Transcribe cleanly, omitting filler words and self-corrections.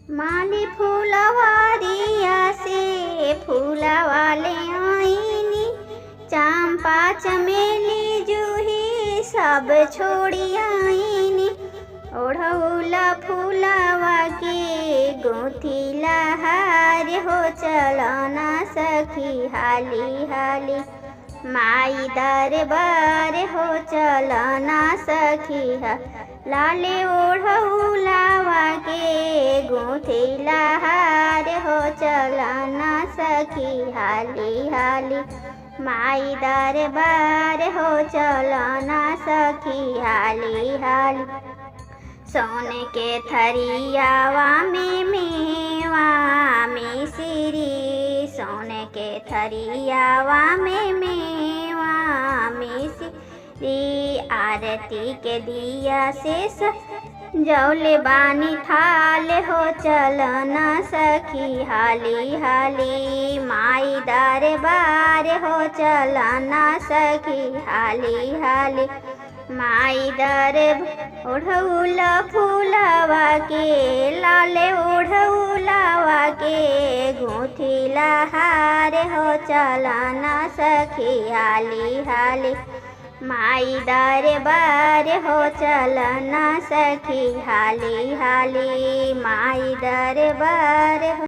माली फूलवारिया से फूलवा ले आईनी, चंपा चमेली जूही सब छोड़ी आईनी। ओढ़ौला फूलवा के गुथिला हार हो, चलना सखी हाली हाली माई दरबार हो, चलना सखी लाले ओढ़ौलावा के गुथिला हार हो, चलना सखी हाली हाली माई दरबार हो, चलना सखी हाली हाली। सोने के थरियावा में मेवा मिसरी, सोने के थरियावा में मेवा मिसरी। आरती के दिया से जौले बानी थाल हो, चलना सखी हाली हाली माई दरबार हो, चलना सखी हाली हाली माई दरबार। ओढ़ौला फूलवा के लाले ओढ़ौलावा के गुथिला हार हो, चलना सखी हाली हाली माई दरबार हो, चलना सखी हाली हाली माई दरबार हो।